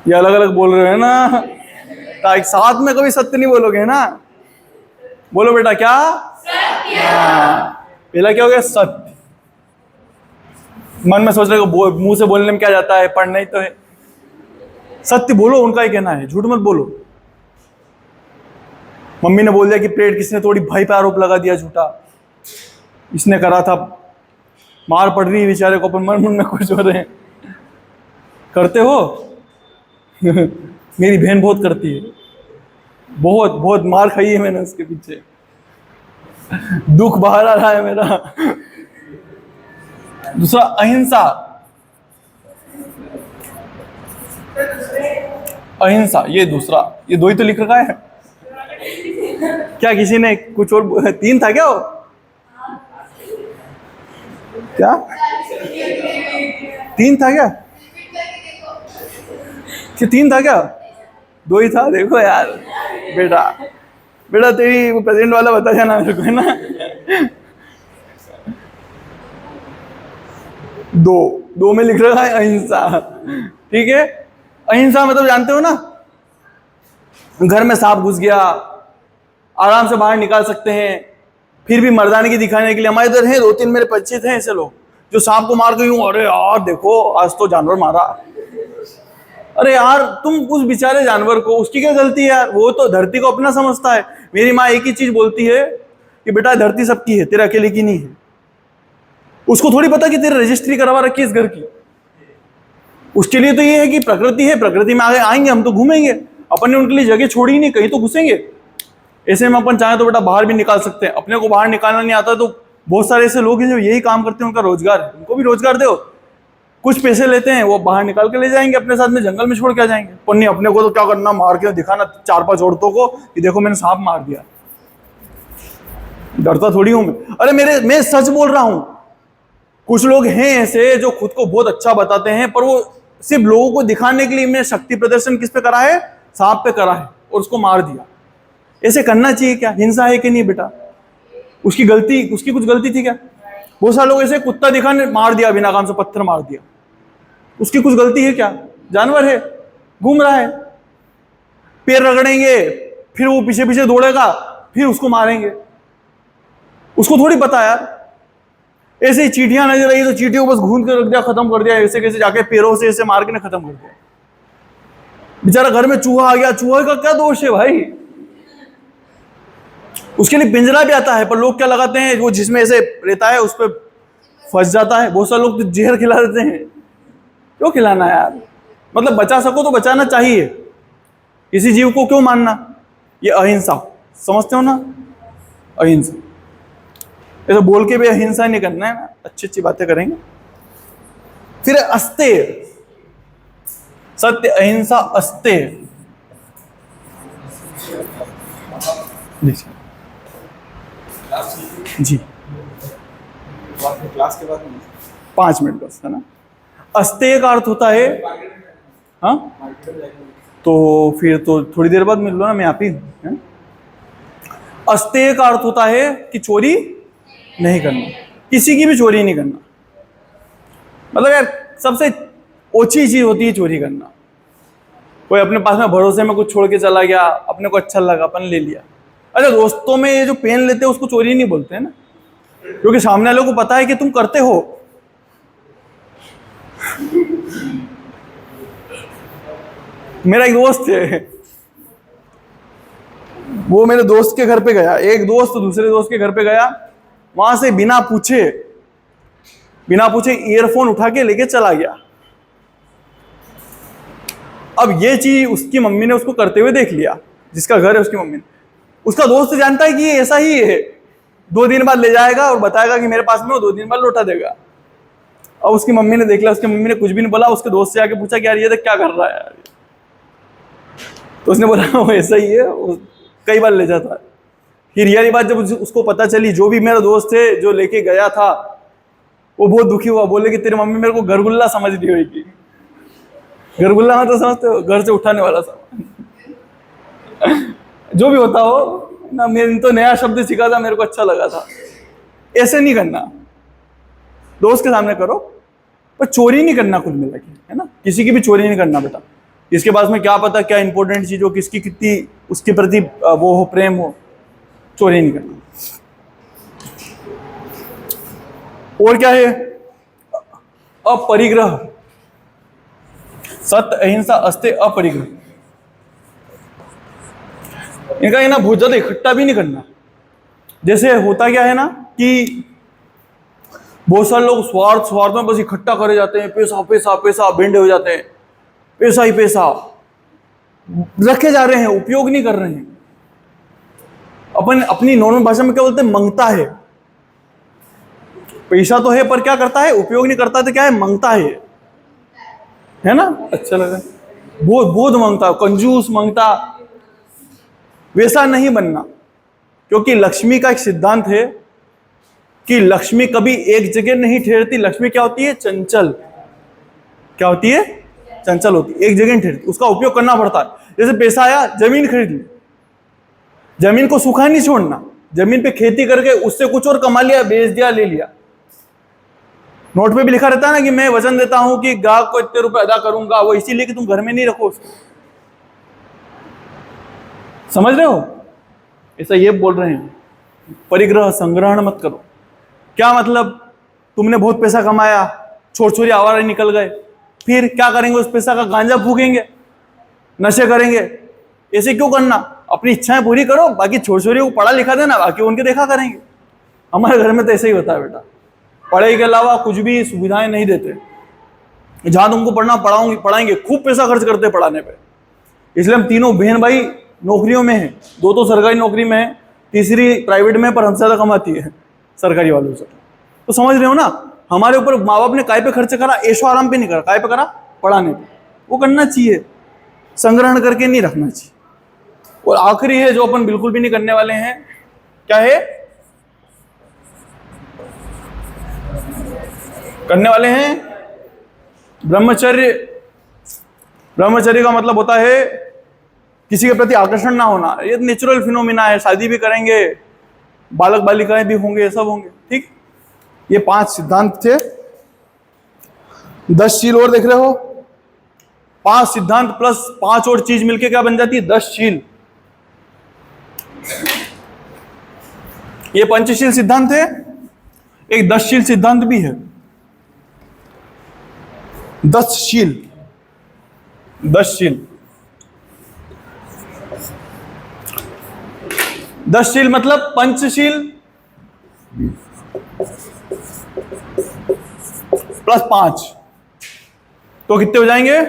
S1: ये अलग अलग बोल रहे हैं ना, तो एक साथ में कभी सत्य नहीं बोलोगे ना। बोलो बेटा क्या, सत्य। पहला क्या हो गया, सत्य। मन में सोच रहे हो मुंह से बोलने में क्या जाता है, पढ़ना ही तो है। सत्य बोलो, उनका ही कहना है, झूठ मत बोलो। मम्मी ने बोल दिया कि प्लेट किसने तोड़ी, भाई पे आरोप लगा दिया झूठा, इसने करा था, मार पड़ रही है बेचारे को, अपन मन में खुश हो रहे हैं। करते हो? मेरी बहन बहुत करती है, बहुत मार खाई है मैंने उसके पीछे, दुख बाहर आ रहा है मेरा। दूसरा अहिंसा। अहिंसा ये दूसरा, ये 2 ही तो लिख रखा है। क्या किसी ने कुछ और, 3 था क्या वो? क्या 3 था क्या? 3 था क्या? 2 ही था। देखो यार बेटा तेरी प्रेजेंट वाला बता जाना मेरे को, है ना। 2 में लिख रहा है अहिंसा। ठीक है। अहिंसा मतलब जानते हो ना, घर में सांप घुस गया, आराम से बाहर निकाल सकते हैं, फिर भी मर्दानगी दिखाने के लिए। हमारे इधर हैं 2-3 मेरे परिचित हैं ऐसे लोग जो सांप को मार के यूं, अरे यार देखो आज तो जानवर मारा, अरे यार तुम उस बेचारे जानवर को, उसकी क्या गलती है यार, वो तो धरती को अपना समझता है। मेरी माँ एक ही चीज बोलती है कि बेटा धरती सबकी है, तेरे अकेले की नहीं है। उसको थोड़ी पता कि तेरे रजिस्ट्री करवा रखी है इस घर की। उसके लिए तो ये है कि प्रकृति है, प्रकृति में आगे आएंगे हम तो घूमेंगे, अपन ने उनके लिए जगह छोड़ी ही नहीं, कहीं तो घुसेंगे। ऐसे में अपन चाहे तो बेटा बाहर भी निकाल सकते हैं। अपने को बाहर निकालना नहीं आता तो बहुत सारे ऐसे लोग हैं जो यही काम करते हैं, उनका रोजगार है, उनको भी रोजगार दो। कुछ पैसे लेते हैं, वो बाहर निकाल के ले जाएंगे, अपने साथ में जंगल में छोड़ के आ जाएंगे। पर नहीं, अपने को तो क्या करना, मार के दिखाना 4-5 औरतों को कि देखो मैंने सांप मार दिया। डरता थोड़ी हूं मैं। अरे मैं सच बोल रहा हूं। कुछ लोग हैं ऐसे जो खुद को बहुत अच्छा बताते हैं, पर वो सिर्फ लोगों को दिखाने के लिए इन्हें शक्ति प्रदर्शन किस पे करा है, सांप पे करा है और उसको मार दिया। ऐसे करना चाहिए क्या? हिंसा है कि नहीं बेटा? उसकी कुछ गलती थी क्या? बहुत सारे लोग ऐसे कुत्ता दिखाने मार दिया, बिना काम से पत्थर मार दिया, उसकी कुछ गलती है क्या? जानवर है, घूम रहा है, पैर रगड़ेंगे, फिर वो पीछे पीछे दौड़ेगा, फिर उसको मारेंगे। उसको थोड़ी पता यार। ऐसे ही चींटियां नजर आई तो चींटियों को बस घूम कर रख दिया, खत्म कर दिया, ऐसे कैसे जाके पैरों से ऐसे मार के खत्म कर दिया। बेचारा घर में चूहा आ गया, चूहे का क्या दोष है भाई? उसके लिए पिंजरा भी आता है, पर लोग क्या लगाते हैं, वो जिसमें ऐसे रहता है उस पर फंस जाता है। बहुत सारे लोग तो जहर खिला देते हैं। क्यों खिलाना यार? मतलब बचा सको तो बचाना चाहिए, किसी जीव को क्यों मारना? ये अहिंसा, समझते हो ना? अहिंसा ऐसे बोल के भी अहिंसा नहीं करना है ना, अच्छी अच्छी बातें करेंगे। फिर अस्तेय, सत्य अहिंसा अस्तेय। जी
S2: क्लास के बाद
S1: 5 मिनट बस, है ना। अस्तेय का अर्थ होता है, हाँ तो फिर तो थोड़ी देर बाद मिल लो ना, मैं आप ही हूं। अस्तेय का अर्थ होता है कि चोरी नहीं करना, किसी की भी चोरी नहीं करना। मतलब यार सबसे ओछी चीज होती है चोरी करना। कोई अपने पास में भरोसे में कुछ छोड़ के चला गया, अपने को अच्छा लगा, अपन ले लिया। अच्छा, दोस्तों में ये जो पेन लेते हैं उसको चोरी नहीं बोलते हैं ना, क्योंकि सामने वालों को पता है कि तुम करते हो। मेरा एक दोस्त है, वो मेरे दोस्त के घर पे गया, एक दोस्त दूसरे दोस्त के घर पे गया, वहां से बिना पूछे ईयरफोन उठा के लेके चला गया। अब ये चीज उसकी मम्मी ने उसको करते हुए देख लिया, जिसका घर है उसकी मम्मी ने। उसका दोस्त जानता है कि ये ऐसा ही है, 2 दिन बाद ले जाएगा और बताएगा कि मेरे पास में, 2 दिन बाद लौटा देगा। अब उसकी मम्मी ने देख लिया, उसकी मम्मी ने कुछ भी नहीं बोला। उसके दोस्त से आके पूछा कि यार ये देख क्या कर रहा है यार, तो उसने बोला वो ऐसा ही है, वो कई बार ले जाता है। फिर यार ये बात जब उसको पता चली, जो भी मेरा दोस्त है जो लेके गया था, वो बहुत दुखी हुआ। बोले कि तेरी मम्मी मेरे को घरगुल्ला समझ रही होगी। घरगुल्ला मतलब समझते हो, घर से उठाने वाला सामान। जो भी होता हो ना, मैंने तो नया शब्द सीखा था, मेरे को अच्छा लगा था। ऐसे नहीं करना, दोस्त के सामने करो, पर चोरी नहीं करना कुल मिला के, है ना। किसी की भी चोरी नहीं करना बेटा। इसके पास में क्या पता क्या इंपॉर्टेंट चीज हो, किसकी कितनी उसके प्रति वो हो, प्रेम हो, चोरी नहीं करना। और क्या है? अपरिग्रह, सत्य अहिंसा अस्तेय अपरिग्रह। इनका ये ना बहुत ज्यादा इकट्ठा भी नहीं करना। जैसे होता क्या है ना कि बहुत सारे लोग स्वार्थ में बस इकट्ठा करे जाते हैं, पैसा पैसा पैसा, बेंडे हो जाते हैं, पैसा ही पैसा रखे जा रहे हैं, उपयोग नहीं कर रहे हैं। अपन अपनी नॉर्मल भाषा में क्या बोलते हैं? मंगता है। पैसा तो है पर क्या करता है? उपयोग नहीं करता, तो क्या है? मंगता है ना। अच्छा लगा, बहुत मांगता, कंजूस मांगता। वैसा नहीं बनना, क्योंकि लक्ष्मी का एक सिद्धांत है कि लक्ष्मी कभी एक जगह नहीं ठहरती। लक्ष्मी क्या होती है? चंचल। क्या होती है? चंचल होती है, एक जगह नहीं ठहरती, उसका उपयोग करना पड़ता है। जैसे पैसा आया, जमीन खरीद ली, जमीन को सूखा नहीं छोड़ना, जमीन पे खेती करके उससे कुछ और कमा लिया, बेच दिया, ले लिया। नोट पे भी लिखा रहता है ना कि मैं वचन देता हूं कि ग्राहक को इतने रुपए अदा करूंगा, वो इसीलिए कि तुम घर में नहीं रखो उसको। समझ रहे हो? ऐसा ये बोल रहे हैं, परिग्रह, संग्रहण मत करो। क्या मतलब? तुमने बहुत पैसा कमाया, छोर छोरी आवारा निकल गए, फिर क्या करेंगे? उस पैसा का गांजा फूकेंगे, नशे करेंगे। ऐसे क्यों करना? अपनी इच्छाएं पूरी करो, बाकी छोटे छोटे को पढ़ा लिखा देना, बाकी उनके देखा करेंगे। हमारे घर में तो ऐसे ही होता है बेटा, पढ़ाई के अलावा कुछ भी सुविधाएं नहीं देते। जहां तुमको पढ़ना पढ़ाएंगे, खूब पैसा खर्च करते हैं पढ़ाने पे। इसलिए हम तीनों बहन भाई नौकरियों में हैं। दो तो सरकारी नौकरी में है, तीसरी प्राइवेट में, पर हमसे ज्यादा कमाती है सरकारी वालों से। तो समझ रहे हो ना, हमारे ऊपर माँ बाप ने काय पे खर्च करा? ऐशो आराम पे नहीं करा, काय पे करा? पढ़ाने पे। वो करना चाहिए, संग्रहण करके नहीं रखना चाहिए। और आखिरी है जो अपन बिल्कुल भी नहीं करने वाले हैं, क्या है? करने वाले हैं ब्रह्मचर्य। ब्रह्मचर्य का मतलब होता है किसी के प्रति आकर्षण ना होना। ये नेचुरल फिनोमिना है, शादी भी करेंगे, बालक बालिकाएं भी होंगे, सब होंगे, ठीक। ये 5 सिद्धांत थे। 10 शील और देख रहे हो, 5 सिद्धांत प्लस 5 और चीज मिलके क्या बन जाती है? 10 शील। ये पंचशील सिद्धांत है, एक 10 शील सिद्धांत भी है। 10 शील, 10 शील, 10 शील मतलब पंचशील प्लस 5, तो कितने हो जाएंगे?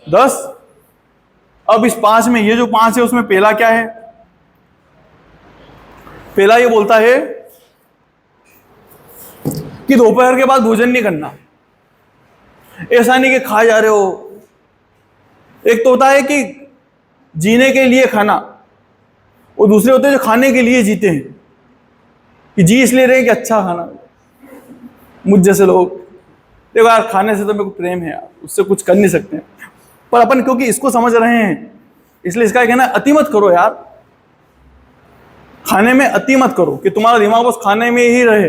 S1: 10। अब इस 5 में, ये जो 5 है उसमें पहला क्या है? पहला ये बोलता है कि दोपहर के बाद भोजन नहीं करना। ऐसा नहीं कि खा जा रहे हो। एक तो होता है कि जीने के लिए खाना, और दूसरे होते हैं जो खाने के लिए जीते हैं, कि जी इसलिए रहे कि अच्छा खाना। मुझ जैसे लोग, देखो यार, खाने से तो मेरे को प्रेम है यार, उससे कुछ कर नहीं सकते, पर अपन क्योंकि इसको समझ रहे हैं इसलिए इसका कहना है अति मत करो यार। खाने में अति मत करो कि तुम्हारा दिमाग बस खाने में ही रहे,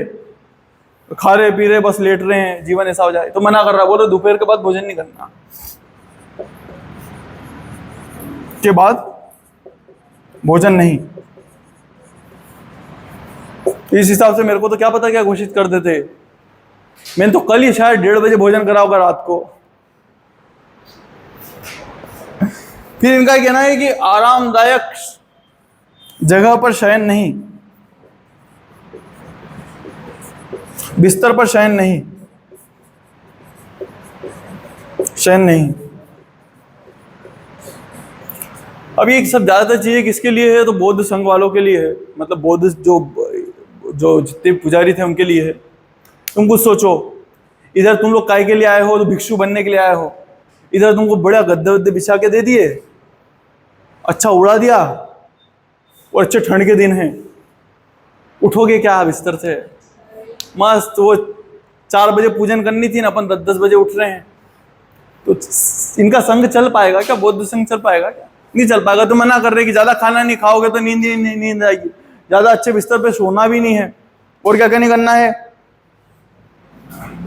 S1: खा रहे पी रहे बस लेट रहे हैं, जीवन ऐसा हो जाए। तो मना कर रहा, बोलो दोपहर के बाद भोजन नहीं करना, के बाद भोजन नहीं। इस हिसाब से मेरे को तो क्या पता क्या घोषित कर देते। मैंने तो कल ही शायद 1:30 बजे भोजन करा होगा रात को। फिर इनका कहना है कि आरामदायक जगह पर शयन नहीं, बिस्तर पर शयन नहीं, शयन नहीं। अब ये सब ज्यादातर चीजें किसके लिए है? तो बौद्ध संघ वालों के लिए है, मतलब बौद्ध जो जितने पुजारी थे उनके लिए है। तुम कुछ सोचो, इधर तुम लोग काय के लिए आए हो? तो भिक्षु बनने के लिए आए हो। इधर तुमको बड़ा गद्दे वद्दे बिछा के दे दिए, अच्छा उड़ा दिया, और अच्छे ठंड के दिन हैं, उठोगे क्या बिस्तर से? मस्त वो 4 बजे पूजन करनी थी ना, अपन 10-10 बजे उठ रहे हैं। तो इनका संग चल पाएगा क्या? बौद्ध संघ चल पाएगा क्या? नहीं चल पाएगा। तो मना कर रहे कि ज्यादा खाना नहीं खाओगे तो नींद आएगी, ज्यादा अच्छे बिस्तर पे सोना भी नहीं है, और क्या क्या नहीं करना है?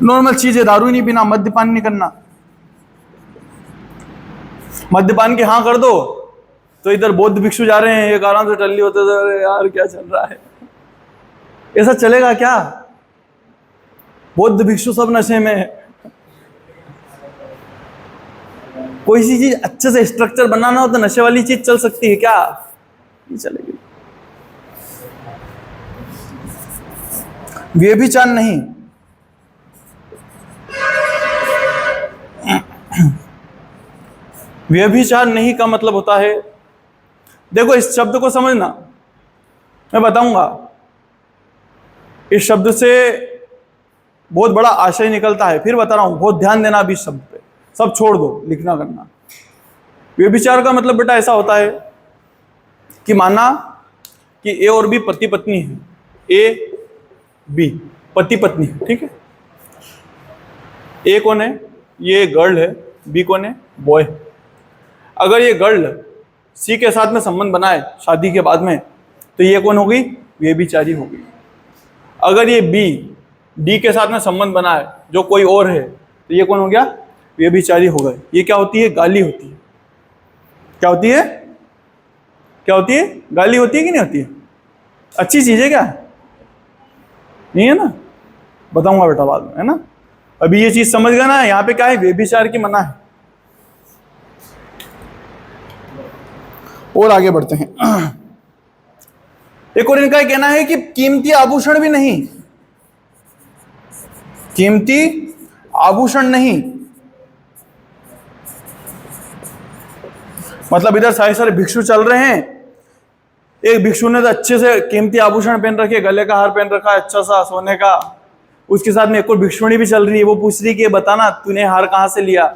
S1: नॉर्मल चीजें, दारू नहीं पीना, मद्यपान नहीं करना। मद्यपान की हाँ कर दो तो इधर बौद्ध भिक्षु जा रहे हैं, एक आराम से टल्ली होते थे, यार क्या चल रहा है? ऐसा चलेगा क्या? बौद्ध भिक्षु सब नशे में है। कोई सी चीज अच्छे से स्ट्रक्चर बनाना हो तो नशे वाली चीज चल सकती है क्या? नहीं चलेगी। व्यभिचार नहीं, व्यभिचार नहीं का मतलब होता है, देखो इस शब्द को समझना, मैं बताऊंगा। इस शब्द से बहुत बड़ा आशय निकलता है, फिर बता रहा हूं, बहुत ध्यान देना अभी इस शब्द पे, सब छोड़ दो लिखना करना। व्यभिचार का मतलब बेटा ऐसा होता है कि माना कि ए और बी पति पत्नी है, ए बी पति पत्नी है, ठीक है। ए कौन है? ये गर्ल है, बी कौन है? बॉय। अगर ये गर्ल सी के साथ में संबंध बनाए शादी के बाद में, तो ये कौन होगी? व्यभिचारी होगी। अगर ये बी डी के साथ में संबंध बनाए जो कोई और है, तो ये कौन हो गया? व्यभिचारी हो गए। ये क्या होती है? गाली होती है। क्या होती है? क्या होती है? गाली होती है कि नहीं होती है? अच्छी चीज है क्या? नहीं है ना? बताऊंगा बेटा बाद में, है ना? अभी ये चीज समझ गया ना, यहाँ पे क्या है, व्यभिचार की मना है। और आगे बढ़ते हैं। एक और इनका कहना है कि कीमती आभूषण भी नहीं, कीमती आभूषण नहीं, मतलब इधर सारे सारे भिक्षु चल रहे हैं, एक भिक्षु ने तो अच्छे से कीमती आभूषण पहन रखे, गले का हार पहन रखा है अच्छा सा सोने का, उसके साथ में एक और भिक्षुणी भी चल रही है, वो पूछ रही कि बताना तूने हार कहां से लिया।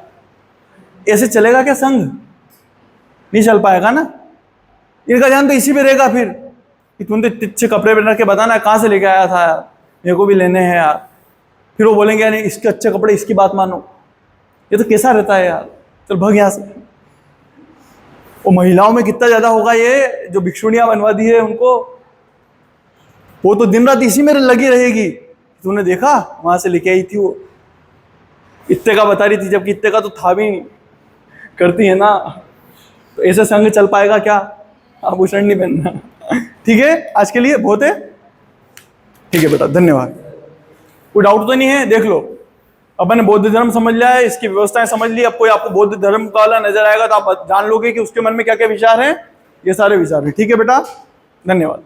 S1: ऐसे चलेगा क्या संघ? नहीं चल पाएगा ना। इनका ध्यान तो इसी पे रहेगा फिर कि तूने तो अच्छे कपड़े पहन रखे, बताना कहां से लेके आया था यार, मेरे को भी लेने हैं यार। फिर वो बोलेंगे यार इसके अच्छे कपड़े, इसकी बात मानो, ये तो कैसा रहता है यार, चल भाग यहाँ से। वो महिलाओं में कितना ज्यादा होगा ये जो भिक्षुणियां बनवा दी है उनको, वो तो दिन रात इसी में लगी रहेगी। तूने देखा वहां से लेके आई थी वो, इतने का बता रही थी, जबकि इतने का तो था भी नहीं, करती है ना। तो ऐसे संग चल पाएगा क्या? आभूषण नहीं पहनना। ठीक है, आज के लिए बहुत है। ठीक है बेटा, धन्यवाद। कोई डाउट तो नहीं है? देख लो, अपन ने बौद्ध धर्म समझ लिया है, इसकी व्यवस्थाएं समझ ली। अब कोई आपको बौद्ध धर्म का वाला नजर आएगा तो आप जान लोगे कि उसके मन में क्या क्या विचार हैं, ये सारे विचार हैं। ठीक है बेटा, धन्यवाद।